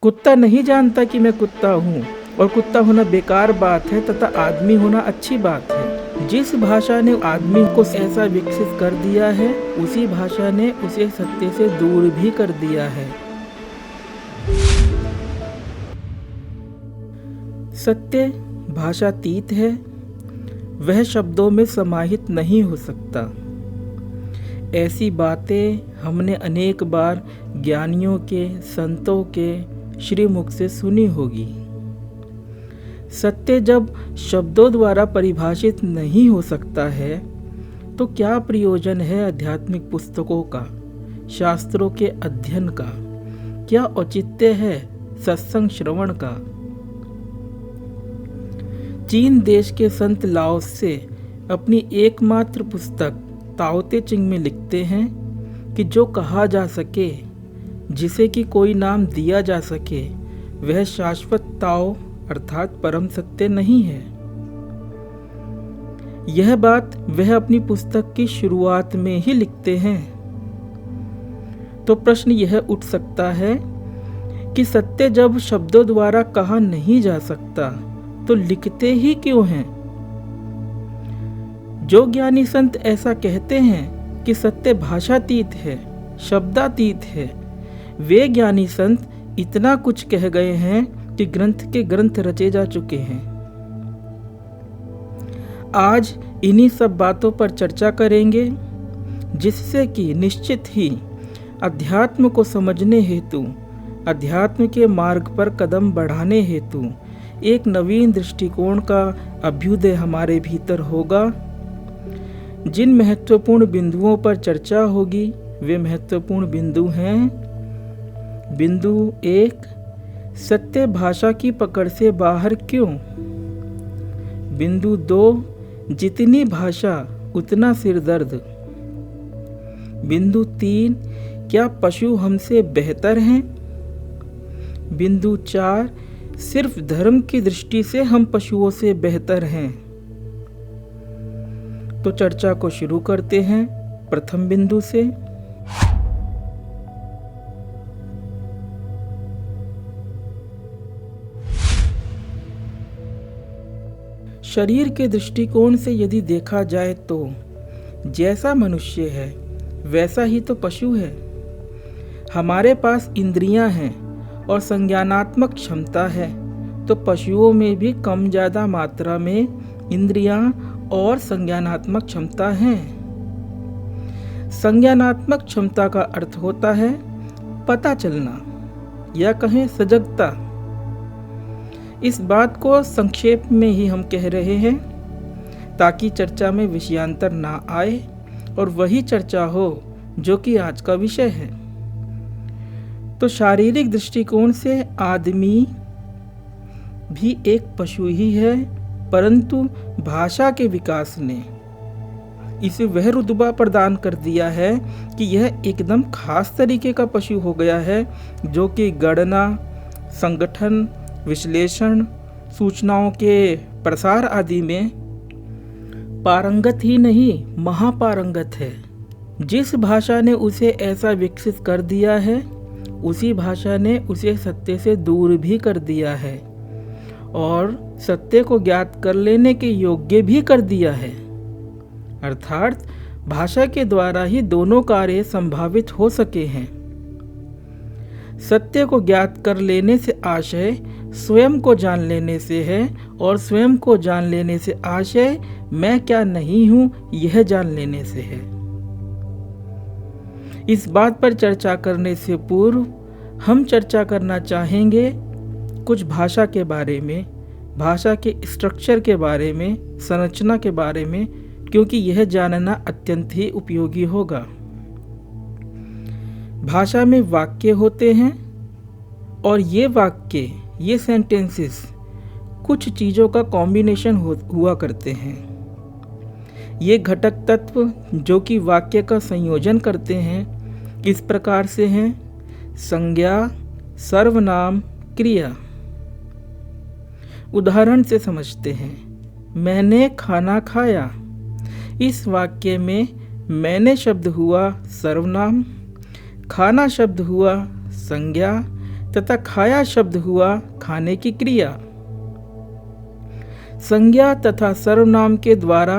कुत्ता नहीं जानता कि मैं कुत्ता हूँ और कुत्ता होना बेकार बात है तथा आदमी होना अच्छी बात है। जिस भाषा ने आदमी को ऐसा विकसित कर दिया है, उसी भाषा ने उसे सत्य से दूर भी कर दिया है। सत्य भाषातीत है, वह शब्दों में समाहित नहीं हो सकता। ऐसी बातें हमने अनेक बार ज्ञानियों के, संतों के श्रीमुख से सुनी होगी। सत्य जब शब्दों द्वारा परिभाषित नहीं हो सकता है, तो क्या प्रयोजन है आध्यात्मिक पुस्तकों का, शास्त्रों के अध्ययन का? क्या औचित्य है सत्संग श्रवण का? चीन देश के संत लाओत्से अपनी एकमात्र पुस्तक ताओ ते चिंग में लिखते हैं कि जो कहा जा सके, जिसे कि कोई नाम दिया जा सके, वह शाश्वत ताओ अर्थात परम सत्य नहीं है। यह बात वह अपनी पुस्तक की शुरुआत में ही लिखते हैं। तो प्रश्न यह उठ सकता है कि सत्य जब शब्दों द्वारा कहा नहीं जा सकता, तो लिखते ही क्यों हैं? जो ज्ञानी संत ऐसा कहते हैं कि सत्य भाषातीत है, शब्दातीत है, वे ज्ञानी संत इतना कुछ कह गए हैं कि ग्रंथ के ग्रंथ रचे जा चुके हैं। आज इन्हीं सब बातों पर चर्चा करेंगे, जिससे कि निश्चित ही अध्यात्म को समझने हेतु, अध्यात्म के मार्ग पर कदम बढ़ाने हेतु एक नवीन दृष्टिकोण का अभ्युदय हमारे भीतर होगा। जिन महत्वपूर्ण बिंदुओं पर चर्चा होगी, वे महत्वपूर्ण बिंदु हैं। बिंदु 1, सत्य भाषा की पकड़ से बाहर क्यों? बिंदु 2, जितनी भाषा उतना सिरदर्द। बिंदु 3, क्या पशु हमसे बेहतर हैं? बिंदु 4, सिर्फ धर्म की दृष्टि से हम पशुओं से बेहतर हैं। तो चर्चा को शुरू करते हैं प्रथम बिंदु से। शरीर के दृष्टिकोण से यदि देखा जाए तो जैसा मनुष्य है वैसा ही तो पशु है। हमारे पास इंद्रियां हैं और संज्ञानात्मक क्षमता है, तो पशुओं में भी कम ज्यादा मात्रा में इंद्रियां और संज्ञानात्मक क्षमता है। संज्ञानात्मक क्षमता का अर्थ होता है पता चलना या कहें सजगता। इस बात को संक्षेप में ही हम कह रहे हैं ताकि चर्चा में विषयांतर ना आए और वही चर्चा हो जो कि आज का विषय है। तो शारीरिक दृष्टिकोण से आदमी भी एक पशु ही है, परंतु भाषा के विकास ने इसे वह रुतबा प्रदान कर दिया है कि यह एकदम खास तरीके का पशु हो गया है, जो कि गणना, संगठन, विश्लेषण, सूचनाओं के प्रसार आदि में पारंगत ही नहीं, महापारंगत है। जिस भाषा ने उसे ऐसा विकसित कर दिया है, उसी भाषा ने उसे सत्य से दूर भी कर दिया है और सत्य को ज्ञात कर लेने के योग्य भी कर दिया है। अर्थात भाषा के द्वारा ही दोनों कार्य संभावित हो सके हैं। सत्य को ज्ञात कर लेने से आशय स्वयं को जान लेने से है और स्वयं को जान लेने से आशय मैं क्या नहीं हूं यह जान लेने से है। इस बात पर चर्चा करने से पूर्व हम चर्चा करना चाहेंगे कुछ भाषा के बारे में, भाषा के स्ट्रक्चर के बारे में, संरचना के बारे में, क्योंकि यह जानना अत्यंत ही उपयोगी होगा। भाषा में वाक्य होते हैं और ये वाक्य, ये सेंटेंसेस कुछ चीज़ों का कॉम्बिनेशन हुआ करते हैं। ये घटक तत्व जो कि वाक्य का संयोजन करते हैं, इस प्रकार से हैं: संज्ञा, सर्वनाम, क्रिया। उदाहरण से समझते हैं। मैंने खाना खाया। इस वाक्य में मैंने शब्द हुआ सर्वनाम, खाना शब्द हुआ संज्ञा, तथा खाया शब्द हुआ खाने की क्रिया। संज्ञा तथा सर्वनाम के द्वारा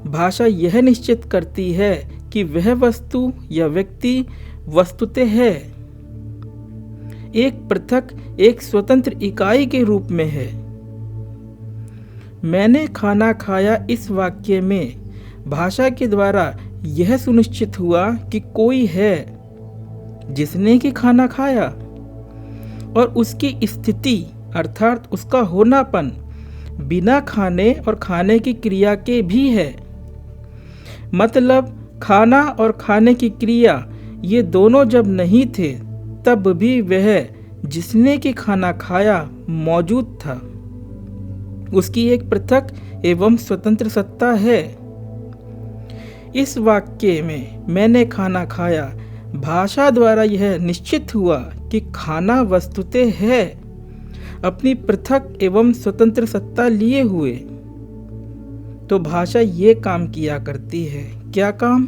भाषा यह निश्चित करती है कि वह वस्तु या व्यक्ति वस्तुतः है, एक पृथक, एक स्वतंत्र इकाई के रूप में है। मैंने खाना खाया इस वाक्य में भाषा के द्वारा यह सुनिश्चित हुआ कि कोई है जिसने कि खाना खाया, और उसकी स्थिति अर्थात उसका होनापन बिना खाने और खाने की क्रिया के भी है। मतलब खाना और खाने की क्रिया ये दोनों जब नहीं थे तब भी वह जिसने कि खाना खाया मौजूद था। उसकी एक पृथक एवं स्वतंत्र सत्ता है। इस वाक्य में मैंने खाना खाया भाषा द्वारा यह निश्चित हुआ कि खाना वस्तुतः है, अपनी पृथक एवं स्वतंत्र सत्ता लिए हुए। तो भाषा ये काम किया करती है। क्या काम?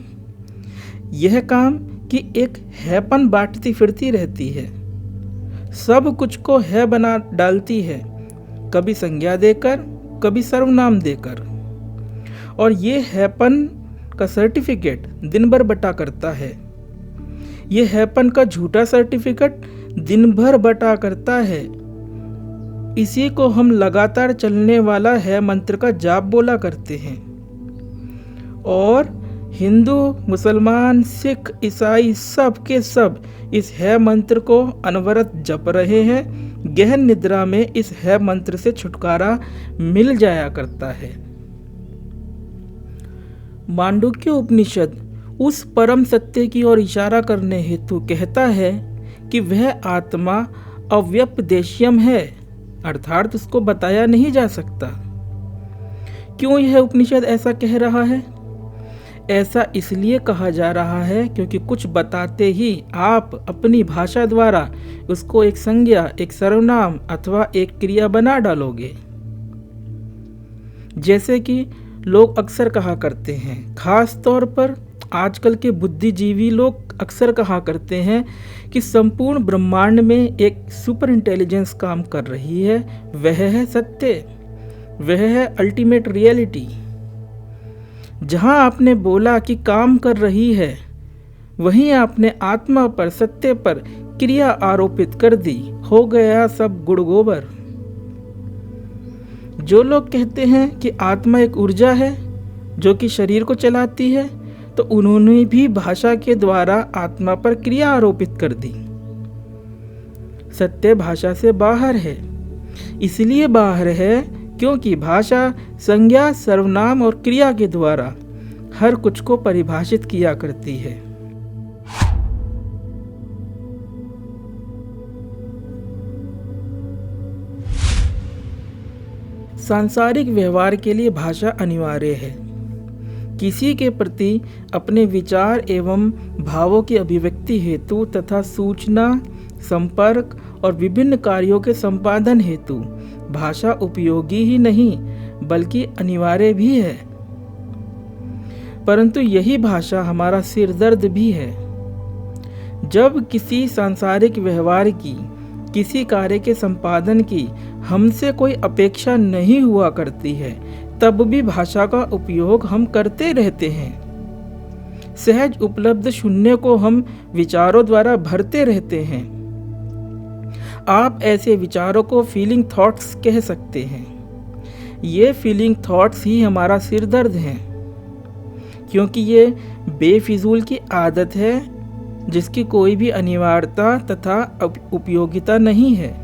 यह काम कि एक हैपन बांटती फिरती रहती है, सब कुछ को है बना डालती है, कभी संज्ञा देकर कभी सर्वनाम देकर, और ये हैपन का सर्टिफिकेट दिन भर बटा करता है। ये हैपन का झूठा सर्टिफिकेट दिन भर बटा करता है। इसी को हम लगातार चलने वाला है मंत्र का जाप बोला करते हैं। और हिंदू, मुसलमान, सिख, ईसाई सब के सब इस है मंत्र को अनवरत जप रहे हैं। गहन निद्रा में इस है मंत्र से छुटकारा मिल जाया करता है। मांडुक्य उपनिषद उस परम सत्य की ओर इशारा करने हेतु कहता है कि वह आत्मा अव्यपदेश्यम है, अर्थात उसको बताया नहीं जा सकता। क्यों यह उपनिषद ऐसा कह रहा है? ऐसा इसलिए कहा जा रहा है क्योंकि कुछ बताते ही आप अपनी भाषा द्वारा उसको एक संज्ञा, एक सर्वनाम अथवा एक क्रिया बना डालोगे। जैसे कि लोग अक्सर कहा करते हैं, खास तौर पर आजकल के बुद्धिजीवी लोग अक्सर कहा करते हैं कि संपूर्ण ब्रह्मांड में एक सुपर इंटेलिजेंस काम कर रही है, वह है सत्य, वह है अल्टीमेट रियलिटी। जहां आपने बोला कि काम कर रही है, वहीं आपने आत्मा पर, सत्य पर क्रिया आरोपित कर दी, हो गया सब गुड़ गोबर। जो लोग कहते हैं कि आत्मा एक ऊर्जा है जो कि शरीर को चलाती है, तो उन्होंने भी भाषा के द्वारा आत्मा पर क्रिया आरोपित कर दी। सत्य भाषा से बाहर है, इसलिए बाहर है क्योंकि भाषा संज्ञा, सर्वनाम और क्रिया के द्वारा हर कुछ को परिभाषित किया करती है। सांसारिक व्यवहार के लिए भाषा अनिवार्य है। किसी के प्रति अपने विचार एवं भावों की अभिव्यक्ति हेतु तथा सूचना, संपर्क और विभिन्न कार्यों के संपादन हेतु भाषा उपयोगी ही नहीं बल्कि अनिवार्य भी है। परंतु यही भाषा हमारा सिरदर्द भी है। जब किसी सांसारिक व्यवहार की, किसी कार्य के संपादन की हमसे कोई अपेक्षा नहीं हुआ करती है, तब भी भाषा का उपयोग हम करते रहते हैं। सहज उपलब्ध शून्य को हम विचारों द्वारा भरते रहते हैं। आप ऐसे विचारों को फीलिंग थॉट्स कह सकते हैं। ये फीलिंग थॉट्स ही हमारा सिरदर्द हैं, क्योंकि ये बेफिजूल की आदत है जिसकी कोई भी अनिवार्यता तथा उपयोगिता नहीं है।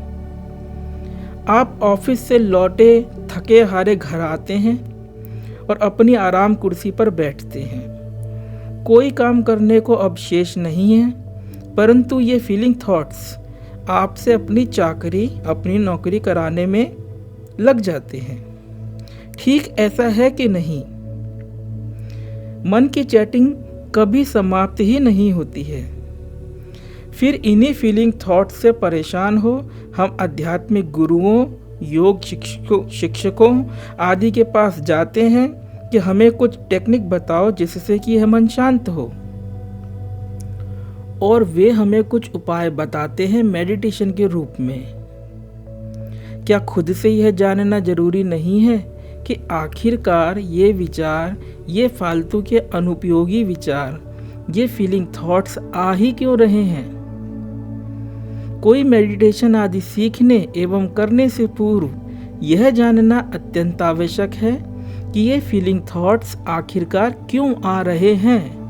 आप ऑफिस से लौटे थके हारे घर आते हैं और अपनी आराम कुर्सी पर बैठते हैं। कोई काम करने को अब शेष नहीं है, परंतु ये फीलिंग थॉट्स आपसे अपनी चाकरी, अपनी नौकरी कराने में लग जाते हैं। ठीक ऐसा है कि नहीं? मन की चैटिंग कभी समाप्त ही नहीं होती है। फिर इन्हीं फीलिंग थॉट्स से परेशान हो हम आध्यात्मिक गुरुओं, योग शिक्षकों आदि के पास जाते हैं कि हमें कुछ टेक्निक बताओ जिससे कि यह मन शांत हो। और वे हमें कुछ उपाय बताते हैं मेडिटेशन के रूप में। क्या खुद से यह जानना जरूरी नहीं है कि आखिरकार ये विचार, ये फालतू के अनुपयोगी विचार, ये फीलिंग थॉट्स आ ही क्यों रहे हैं? कोई मेडिटेशन आदि सीखने एवं करने से पूर्व यह जानना अत्यंत आवश्यक है कि ये फीलिंग थॉट्स आखिरकार क्यों आ रहे हैं।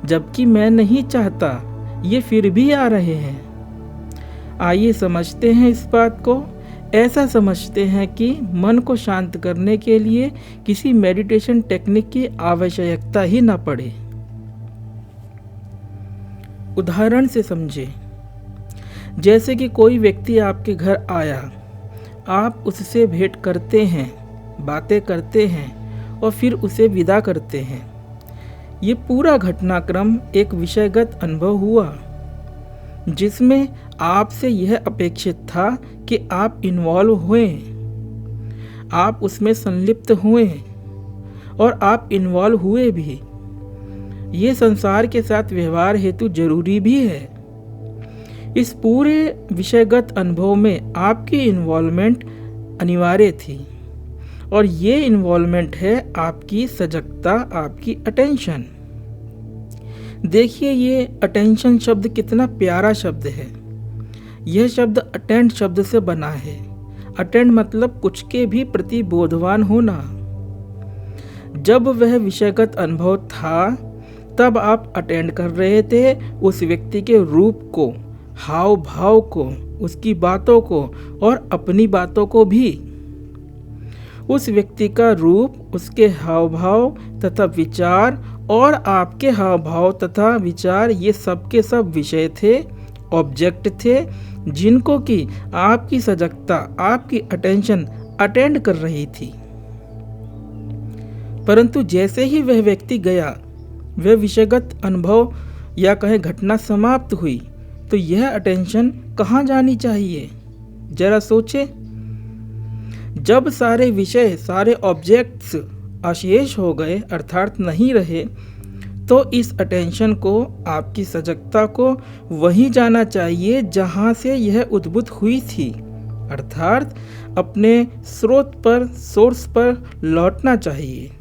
जबकि मैं नहीं चाहता, ये फिर भी आ रहे हैं। आइए समझते हैं इस बात को। ऐसा समझते हैं कि मन को शांत करने के लिए किसी मेडिटेशन टेक्निक की आवश्यकता ही न पड़े। उदाहरण से समझें। जैसे कि कोई व्यक्ति आपके घर आया, आप उससे भेंट करते हैं, बातें करते हैं और फिर उसे विदा करते हैं। ये पूरा घटनाक्रम एक विषयगत अनुभव हुआ जिसमें आपसे यह अपेक्षित था कि आप इन्वॉल्व हुए, आप उसमें संलिप्त हुए और आप इन्वॉल्व हुए भी। ये संसार के साथ व्यवहार हेतु जरूरी भी है। इस पूरे विषयगत अनुभव में आपकी इन्वॉल्वमेंट अनिवार्य थी और ये इन्वॉल्वमेंट है आपकी सजगता, आपकी अटेंशन। देखिए, ये अटेंशन शब्द कितना प्यारा शब्द है। यह शब्द अटेंड शब्द से बना है। अटेंड मतलब कुछ के भी प्रति बोधवान होना। जब वह विषयगत अनुभव था तब आप अटेंड कर रहे थे उस व्यक्ति के रूप को, हाव भाव को, उसकी बातों को और अपनी बातों को भी। उस व्यक्ति का रूप, उसके हाव भाव तथा विचार और आपके हाव भाव तथा विचार, ये सब के सब विषय थे, ऑब्जेक्ट थे, जिनको कि आपकी सजगता, आपकी अटेंशन अटेंड कर रही थी। परंतु जैसे ही वह व्यक्ति गया, वह विषयगत अनुभव या कहें घटना समाप्त हुई, तो यह अटेंशन कहाँ जानी चाहिए? जरा सोचे। जब सारे विषय, सारे ऑब्जेक्ट्स अशेष हो गए, अर्थात नहीं रहे, तो इस अटेंशन को, आपकी सजगता को वहीं जाना चाहिए जहाँ से यह उद्भूत हुई थी, अर्थात अपने स्रोत पर, सोर्स पर लौटना चाहिए।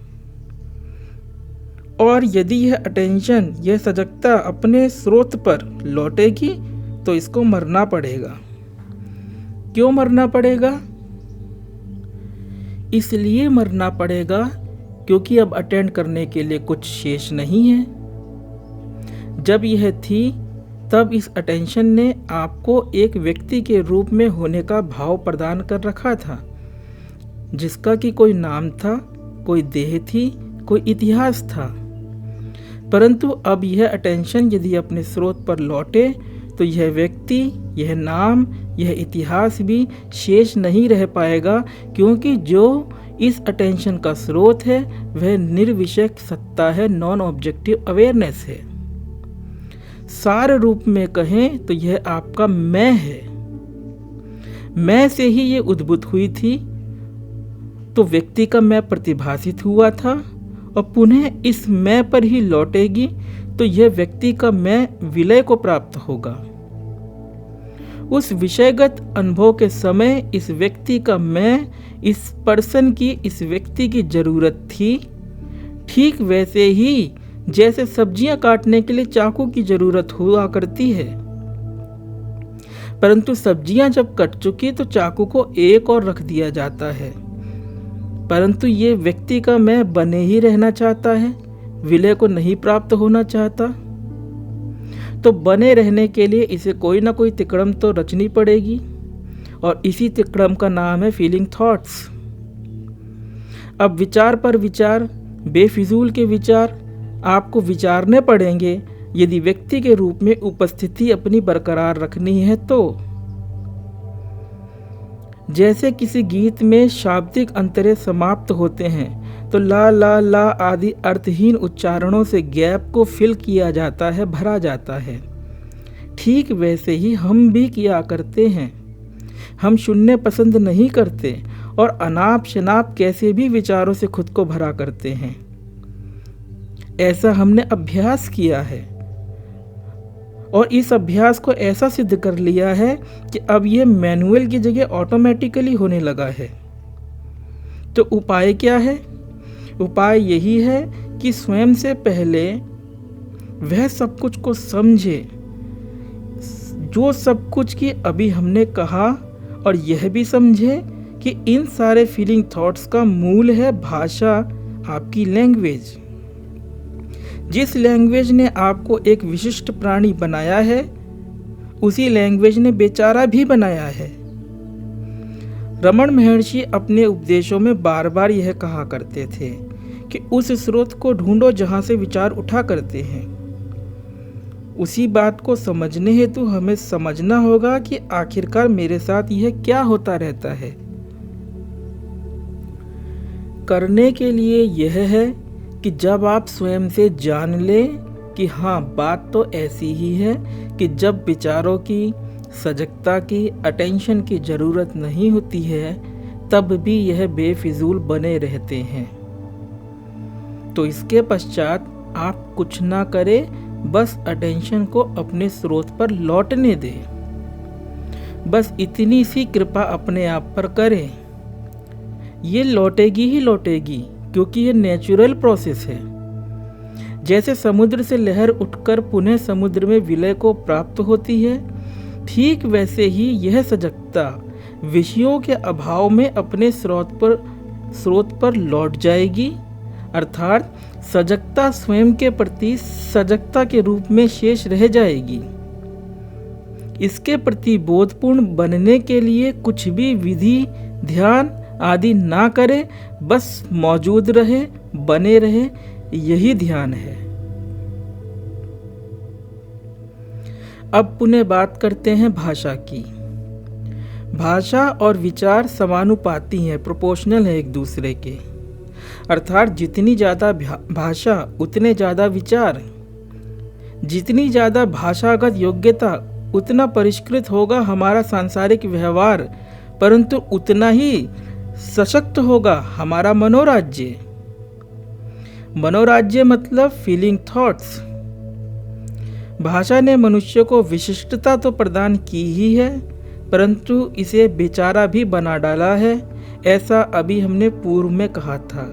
और यदि यह अटेंशन, यह सजगता अपने स्रोत पर लौटेगी तो इसको मरना पड़ेगा। क्यों मरना पड़ेगा? इसलिए मरना पड़ेगा क्योंकि अब अटेंड करने के लिए कुछ शेष नहीं है। जब यह थी तब इस अटेंशन ने आपको एक व्यक्ति के रूप में होने का भाव प्रदान कर रखा था, जिसका कि कोई नाम था, कोई देह थी, कोई इतिहास था। परंतु अब यह अटेंशन यदि अपने स्रोत पर लौटे तो यह व्यक्ति, यह नाम, यह इतिहास भी शेष नहीं रह पाएगा, क्योंकि जो इस अटेंशन का स्रोत है वह निर्विषयक सत्ता है, नॉन ऑब्जेक्टिव अवेयरनेस है। सार रूप में कहें तो यह आपका मैं है। मैं से ही ये उद्भूत हुई थी, तो व्यक्ति का मैं प्रतिभासित हुआ था और पुनः इस मैं पर ही लौटेगी, तो यह व्यक्ति का मैं विलय को प्राप्त होगा। उस विषयगत अनुभव के समय इस व्यक्ति का मैं, इस पर्सन की, इस व्यक्ति की जरूरत थी, ठीक वैसे ही जैसे सब्जियां काटने के लिए चाकू की जरूरत हुआ करती है। परंतु सब्जियां जब कट चुकी तो चाकू को एक और रख दिया जाता है। परंतु ये व्यक्ति का मैं बने ही रहना चाहता है, विलय को नहीं प्राप्त होना चाहता। तो बने रहने के लिए इसे कोई ना कोई तिकड़म तो रचनी पड़ेगी, और इसी तिकड़म का नाम है फीलिंग थॉट्स। अब विचार पर विचार, बेफिजूल के विचार आपको विचारने पड़ेंगे यदि व्यक्ति के रूप में उपस्थिति अपनी बरकरार रखनी है। तो जैसे किसी गीत में शाब्दिक अंतरे समाप्त होते हैं तो ला ला ला आदि अर्थहीन उच्चारणों से गैप को फिल किया जाता है, भरा जाता है। ठीक वैसे ही हम भी किया करते हैं। हम शून्य पसंद नहीं करते और अनाप शनाप कैसे भी विचारों से खुद को भरा करते हैं। ऐसा हमने अभ्यास किया है। और इस अभ्यास को ऐसा सिद्ध कर लिया है कि अब यह मैनुअल की जगह ऑटोमेटिकली होने लगा है। तो उपाय क्या है? उपाय यही है कि स्वयं से पहले वह सब कुछ को समझे जो सब कुछ की अभी हमने कहा, और यह भी समझे कि इन सारे फीलिंग थॉट्स का मूल है भाषा, आपकी लैंग्वेज। जिस लैंग्वेज ने आपको एक विशिष्ट प्राणी बनाया है, उसी लैंग्वेज ने बेचारा भी बनाया है। रमण महर्षि अपने उपदेशों में बार बार यह कहा करते थे कि उस स्रोत को ढूंढो जहां से विचार उठा करते हैं। उसी बात को समझने हेतु हमें समझना होगा कि आखिरकार मेरे साथ यह क्या होता रहता है। करने के लिए यह है कि जब आप स्वयं से जान लें कि हाँ, बात तो ऐसी ही है कि जब विचारों की, सजगता की, अटेंशन की ज़रूरत नहीं होती है, तब भी यह बेफिजूल बने रहते हैं। तो इसके पश्चात आप कुछ ना करें, बस अटेंशन को अपने स्रोत पर लौटने दें। बस इतनी सी कृपा अपने आप पर करें। ये लौटेगी ही लौटेगी, क्योंकि ये नेचुरल प्रोसेस है। जैसे समुद्र से लहर उठकर पुनः समुद्र में विलय को प्राप्त होती है, ठीक वैसे ही यह सजगता विषयों के अभाव में अपने स्रोत पर लौट जाएगी। अर्थात सजगता स्वयं के प्रति सजगता के रूप में शेष रह जाएगी। इसके प्रति बोधपूर्ण बनने के लिए कुछ भी विधि, ध्यान आदि ना करे, बस मौजूद रहे, बने रहे, यही ध्यान है। अब पुनः बात करते हैं भाषा की। भाषा और विचार समानुपाती हैं, प्रोपोर्शनल है एक दूसरे के। अर्थात जितनी ज़्यादा भाषा उतने ज़्यादा विचार, जितनी ज़्यादा भाषागत योग्यता उतना परिष्कृत होगा हमारा सांसारिक व्यवहार, परंतु उतना ही सशक्त होगा हमारा मनोराज्य। मनोराज्य मतलब फीलिंग थॉट्स। भाषा ने मनुष्य को विशिष्टता तो प्रदान की ही है, परंतु इसे बेचारा भी बना डाला है। ऐसा अभी हमने पूर्व में कहा था।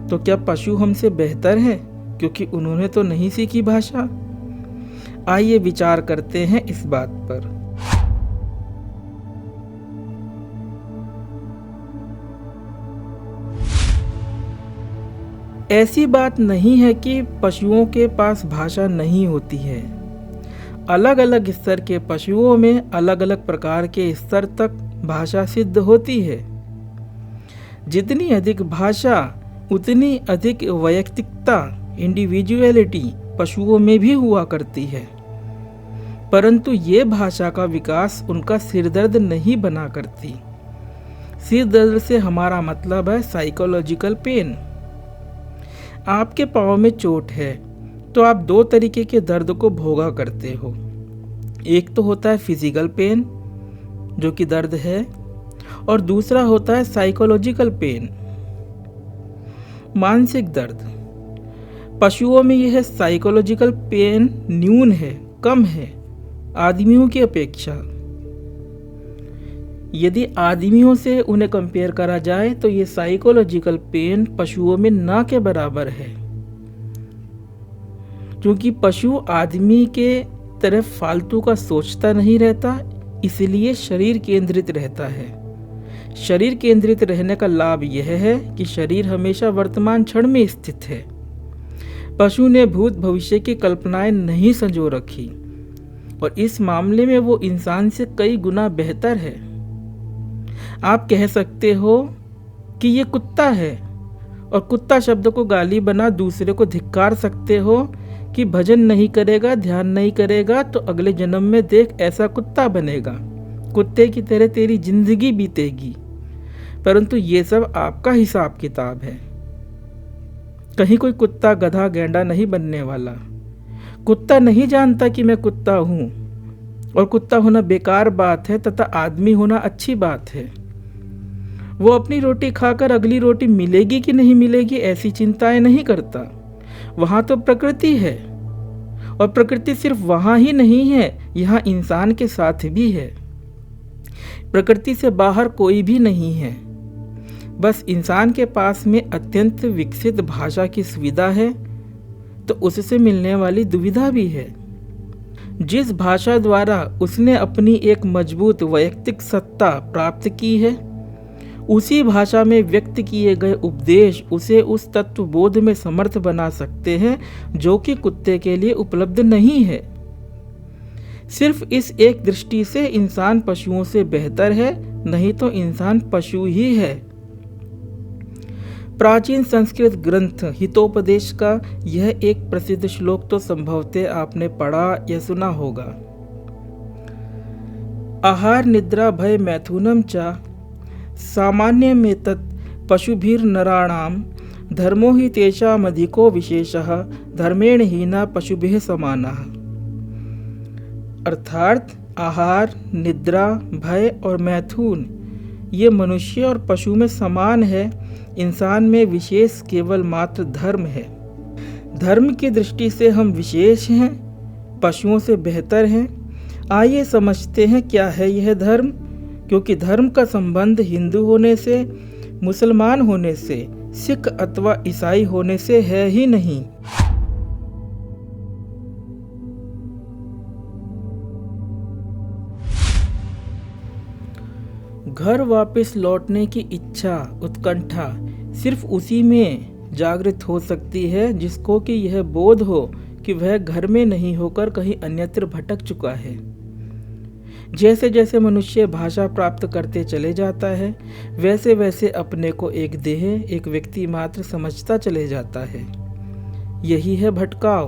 तो क्या पशु हमसे बेहतर हैं, क्योंकि उन्होंने तो नहीं सीखी भाषा? आइए विचार करते हैं इस बात पर। ऐसी बात नहीं है कि पशुओं के पास भाषा नहीं होती है। अलग अलग स्तर के पशुओं में अलग अलग प्रकार के स्तर तक भाषा सिद्ध होती है। जितनी अधिक भाषा उतनी अधिक वैयक्तिकता, इंडिविजुअलिटी पशुओं में भी हुआ करती है, परंतु ये भाषा का विकास उनका सिरदर्द नहीं बना करती। सिरदर्द से हमारा मतलब है साइकोलॉजिकल पेन। आपके पाँव में चोट है तो आप दो तरीके के दर्द को भोगा करते हो। एक तो होता है फिजिकल पेन, जो कि दर्द है, और दूसरा होता है साइकोलॉजिकल पेन, मानसिक दर्द। पशुओं में यह साइकोलॉजिकल पेन न्यून है, कम है आदमियों की अपेक्षा। यदि आदमियों से उन्हें कंपेयर करा जाए तो ये साइकोलॉजिकल पेन पशुओं में ना के बराबर है, क्योंकि पशु आदमी के तरफ फालतू का सोचता नहीं रहता, इसलिए शरीर केंद्रित रहता है। शरीर केंद्रित रहने का लाभ यह है कि शरीर हमेशा वर्तमान क्षण में स्थित है। पशु ने भूत भविष्य की कल्पनाएं नहीं संजो रखी, और इस मामले में वो इंसान से कई गुना बेहतर है। आप कह सकते हो कि ये कुत्ता है, और कुत्ता शब्द को गाली बना दूसरे को धिक्कार सकते हो कि भजन नहीं करेगा, ध्यान नहीं करेगा तो अगले जन्म में देख ऐसा कुत्ता बनेगा, कुत्ते की तरह तेरी जिंदगी बीतेगी। परंतु ये सब आपका हिसाब किताब है। कहीं कोई कुत्ता गधा गैंडा नहीं बनने वाला। कुत्ता नहीं जानता कि मैं कुत्ता हूँ, और कुत्ता होना बेकार बात है तथा आदमी होना अच्छी बात है। वो अपनी रोटी खाकर अगली रोटी मिलेगी कि नहीं मिलेगी ऐसी चिंताएं नहीं करता। वहाँ तो प्रकृति है, और प्रकृति सिर्फ वहाँ ही नहीं है, यहाँ इंसान के साथ भी है। प्रकृति से बाहर कोई भी नहीं है। बस इंसान के पास में अत्यंत विकसित भाषा की सुविधा है तो उससे मिलने वाली दुविधा भी है। जिस भाषा द्वारा उसने अपनी एक मजबूत वैयक्तिक सत्ता प्राप्त की है, उसी भाषा में व्यक्त किए गए उपदेश उसे उस तत्वबोध में समर्थ बना सकते हैं जो कि कुत्ते के लिए उपलब्ध नहीं है। सिर्फ इस एक दृष्टि से इंसान पशुओं से बेहतर है, नहीं तो इंसान पशु ही है। प्राचीन संस्कृत ग्रंथ हितोपदेश का यह एक प्रसिद्ध श्लोक तो संभवतः आपने पढ़ा या सुना होगा। आहार निद्रा भय मैथुनम च सामान्य में तत् पशुभिर नराणाम धर्मो ही तेषामधिको विशेषः धर्मेण हीना पशुभिः समानः। अर्थात आहार, निद्रा, भय और मैथुन ये मनुष्य और पशु में समान है। इंसान में विशेष केवल मात्र धर्म है। धर्म की दृष्टि से हम विशेष हैं, पशुओं से बेहतर हैं। आइए समझते हैं क्या है यह धर्म, क्योंकि धर्म का संबंध हिंदू होने से, मुसलमान होने से, सिख अथवा ईसाई होने से है ही नहीं। घर वापस लौटने की इच्छा, उत्कंठा सिर्फ उसी में जागृत हो सकती है जिसको कि यह बोध हो कि वह घर में नहीं होकर कहीं अन्यत्र भटक चुका है। जैसे जैसे मनुष्य भाषा प्राप्त करते चले जाता है, वैसे वैसे अपने को एक देह, एक व्यक्ति मात्र समझता चले जाता है। यही है भटकाव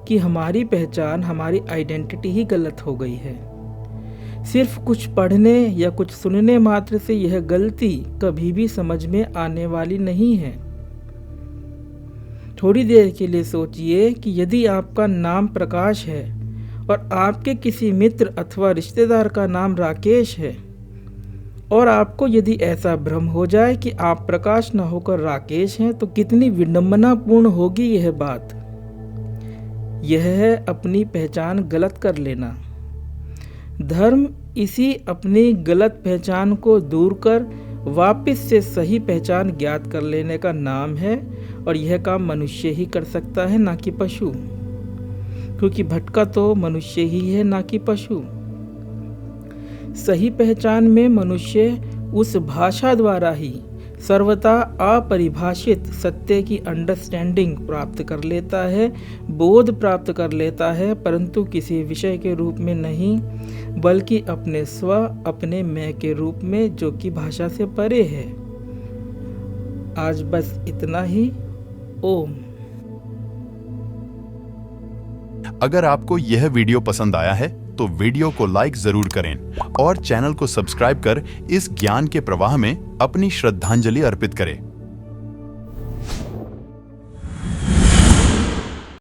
कि हमारी पहचान, हमारी आइडेंटिटी ही गलत हो गई है। सिर्फ कुछ पढ़ने या कुछ सुनने मात्र से यह गलती कभी भी समझ में आने वाली नहीं है। थोड़ी देर के लिए सोचिए कि यदि आपका नाम प्रकाश है और आपके किसी मित्र अथवा रिश्तेदार का नाम राकेश है और आपको यदि ऐसा भ्रम हो जाए कि आप प्रकाश न होकर राकेश हैं, तो कितनी विडंबनापूर्ण होगी यह बात। यह है अपनी पहचान गलत कर लेना। धर्म इसी अपनी गलत पहचान को दूर कर वापस से सही पहचान ज्ञात कर लेने का नाम है, और यह काम मनुष्य ही कर सकता है, ना कि पशु, क्योंकि भटका तो मनुष्य ही है, ना कि पशु। सही पहचान में मनुष्य उस भाषा द्वारा ही सर्वथा अपरिभाषित सत्य की अंडरस्टैंडिंग प्राप्त कर लेता है, बोध प्राप्त कर लेता है, परंतु किसी विषय के रूप में नहीं, बल्कि अपने स्व, अपने मैं के रूप में, जो कि भाषा से परे है। आज बस इतना ही। ओम। अगर आपको यह वीडियो पसंद आया है तो वीडियो को लाइक जरूर करें और चैनल को सब्सक्राइब कर इस ज्ञान के प्रवाह में अपनी श्रद्धांजलि अर्पित करें।